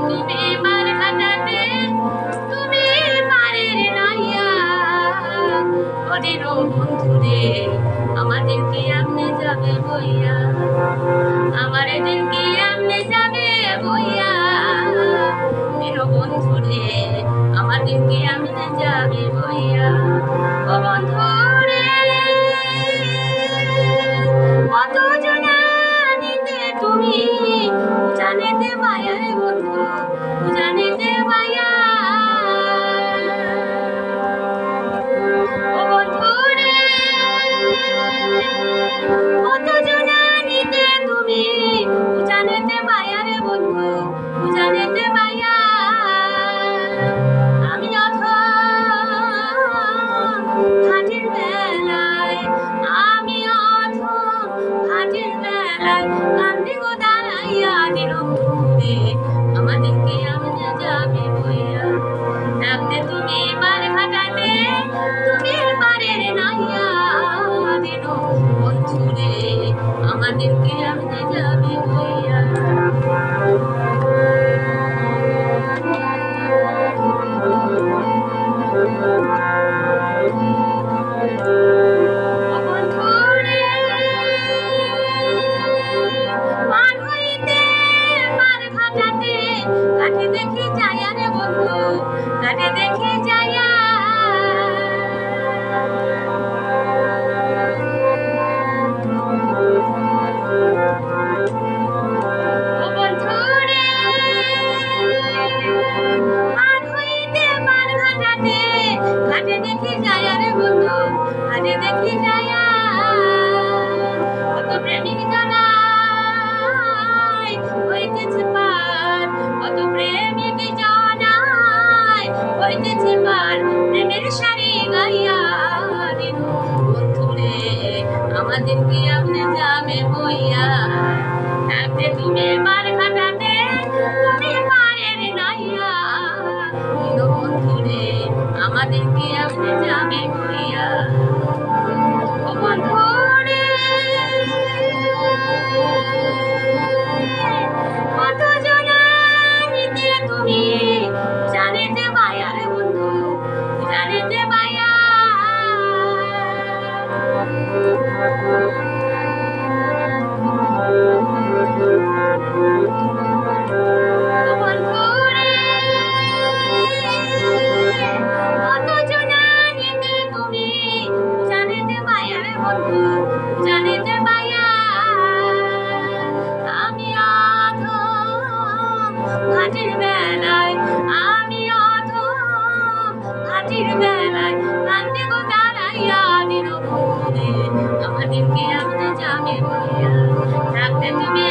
তুমি মার খাটাতে তুমি পারের নাইয়া ওরে বন্ধুরে আমাদের কি আপনি যাবে বইয়া আমার দিন কি আপনি যাবে বইয়া বন্ধুরে আমাদের কি আপনি যাবে বইয়া ও বন্ধুরে কত জনানিতে তুমি জানেতে মায়া রে বন্ধু জানেতে মায়া ও বন্ধুরে কত জনানিতে তুমি জানেতে মায়া রে বন্ধু জানেতে মায়া আমি হাটের বেলায় আমি হাটের বেলায় কান্দি গো দাঁড়াইয়া দিল বন্ধুরে আমাদেরকে আমরা যাবে বইয়া ডাকতে তুমি মার খাটাতে তুমি পারের নাইয়া দিল বন্ধুরে আমাদেরকে আমরা যাবে বইয়া কাটে দেখে যায়া রে বন্ধু কাটে দেখে যায়া ও বন্ধুরে মান হইতে মান ঘাটাতে কাটে দেখে যায়া রে বন্ধু কাটে দেখে যায়া কত প্রেমিক জানাই হইতেছে পার কত প্রেমিক জানাই হইতেছে পার প্রেমের শাড়ি গাইয়া দিন বন্ধুরে আমাদের কি আপনি যাবে বইয়া থাকতে তুমি মার খাটাতে তুমি মারের নাইয়া দিন বন্ধুরে আমাদের কি আপনি যাবে বইয়া ও বন্ধুরে কত জনানিতে তুমি জানেতে মায়া রে বন্ধু জানেতে মায়া ও বন্ধুরে কত জনানিতে তুমি জানেতে মায়া রে বন্ধু জানেতে মায়া আমি ঘাটের বেলায় আমি ঘাটের বেলায় কান্দে গো দাঁড়াইয়া দিল বন্ধুরে আমাদেরকে আপনি যাবে বইয়া থাকতে তুমি